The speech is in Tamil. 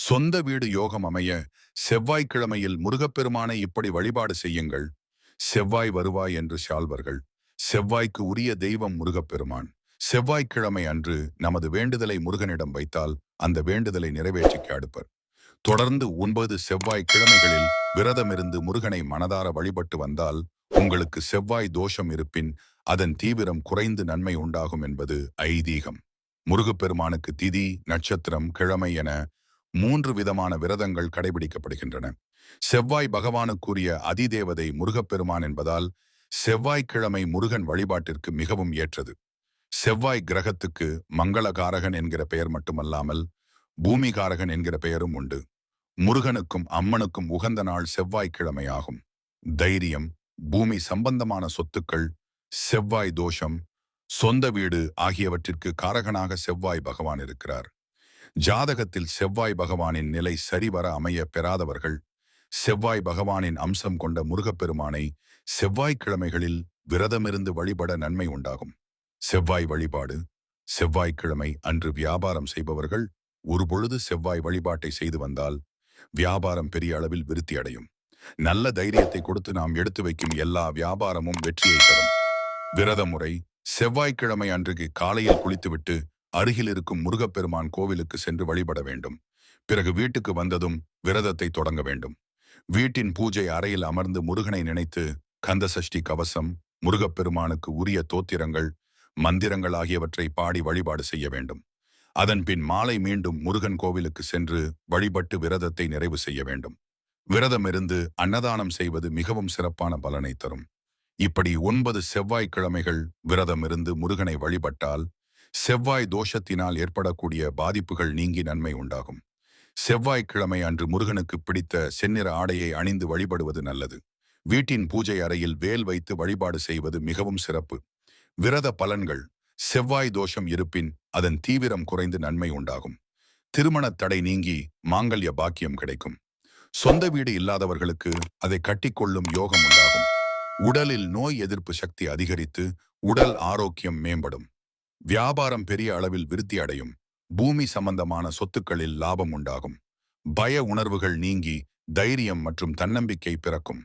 சொந்த வீடு யோகம் அமைய செவ்வாய்க்கிழமையில் முருகப்பெருமானை இப்படி வழிபாடு செய்யுங்கள். செவ்வாய் வருவாய் என்று சால்வர்கள். செவ்வாய்க்கு உரிய தெய்வம் முருகப்பெருமான். செவ்வாய்க்கிழமை அன்று நமது வேண்டுதலை முருகனிடம் வைத்தால் அந்த வேண்டுதலை நிறைவேற்றிக்க அடுப்பர். தொடர்ந்து 9 செவ்வாய்க்கிழமைகளில் விரதமிருந்து முருகனை மனதார வழிபட்டு வந்தால் உங்களுக்கு செவ்வாய் தோஷம் இருப்பின் அதன் தீவிரம் குறைந்து நன்மை உண்டாகும் என்பது ஐதீகம். முருகப்பெருமானுக்கு திதி, நட்சத்திரம், கிழமை என 3 விதமான விரதங்கள் கடைபிடிக்கப்படுகின்றன. செவ்வாய் பகவானுக்குரிய அதிதேவதை முருகப்பெருமான் என்பதால் செவ்வாய்க்கிழமை முருகன் வழிபாட்டிற்கு மிகவும் ஏற்றது. செவ்வாய் கிரகத்துக்கு மங்களகாரகன் என்கிற பெயர் மட்டுமல்லாமல் பூமிகாரகன் என்கிற பெயரும் உண்டு. முருகனுக்கும் அம்மனுக்கும் உகந்த நாள் செவ்வாய்க்கிழமை ஆகும். தைரியம், பூமி சம்பந்தமான சொத்துக்கள், செவ்வாய் தோஷம், சொந்த வீடு ஆகியவற்றிற்கு காரகனாக செவ்வாய் பகவான் இருக்கிறார். ஜாதகத்தில் செவ்வாய் பகவானின் நிலை சரிவர அமைய பெறாதவர்கள் செவ்வாய் பகவானின் அம்சம் கொண்ட முருகப்பெருமானை செவ்வாய்க்கிழமைகளில் விரதமிருந்து வழிபட நன்மை உண்டாகும். செவ்வாய் வழிபாடு. செவ்வாய்க்கிழமை அன்று வியாபாரம் செய்பவர்கள் ஒருபொழுது செவ்வாய் வழிபாட்டை செய்து வந்தால் வியாபாரம் பெரிய அளவில் விருத்தி அடையும். நல்ல தைரியத்தை கொடுத்து நாம் எடுத்து வைக்கும் எல்லா வியாபாரமும் வெற்றியை தரும். விரத முறை. செவ்வாய்க்கிழமை அன்றைக்கு காலையில் குளித்துவிட்டு அருகில் இருக்கும் முருகப்பெருமான் கோவிலுக்கு சென்று வழிபட வேண்டும். பிறகு வீட்டுக்கு வந்ததும் விரதத்தை தொடங்க வேண்டும். வீட்டின் பூஜை அறையில் அமர்ந்து முருகனை நினைத்து கந்த சஷ்டி கவசம், முருகப்பெருமானுக்கு உரிய தோத்திரங்கள், மந்திரங்கள் ஆகியவற்றை பாடி வழிபாடு செய்ய வேண்டும். அதன்பின் மாலை மீண்டும் முருகன் கோவிலுக்கு சென்று வழிபட்டு விரதத்தை நிறைவு செய்ய வேண்டும். விரதமிருந்து அன்னதானம் செய்வது மிகவும் சிறப்பான பலனை தரும். இப்படி 9 செவ்வாய்க்கிழமைகள் விரதமிருந்து முருகனை வழிபட்டால் செவ்வாய் தோஷத்தினால் ஏற்படக்கூடிய பாதிப்புகள் நீங்கி நன்மை உண்டாகும். செவ்வாய்க்கிழமை அன்று முருகனுக்கு பிடித்த செந்நிற ஆடையை அணிந்து வழிபடுவது நல்லது. வீட்டின் பூஜை அறையில் வேல் வைத்து வழிபாடு செய்வது மிகவும் சிறப்பு. விரத பலன்கள். செவ்வாய் தோஷம் இருப்பின் அதன் தீவிரம் குறைந்து நன்மை உண்டாகும். திருமணத் தடை நீங்கி மாங்கல்ய பாக்கியம் கிடைக்கும். சொந்த வீடு இல்லாதவர்களுக்கு அதை கட்டிக்கொள்ளும் யோகம் உண்டாகும். உடலில் நோய் எதிர்ப்பு சக்தி அதிகரித்து உடல் ஆரோக்கியம் மேம்படும். வியாபாரம் பெரிய அளவில் விருத்தி அடையும். பூமி சம்பந்தமான சொத்துக்களில் லாபம் உண்டாகும். பய உணர்வுகள் நீங்கி தைரியம் மற்றும் தன்னம்பிக்கை பிறக்கும்.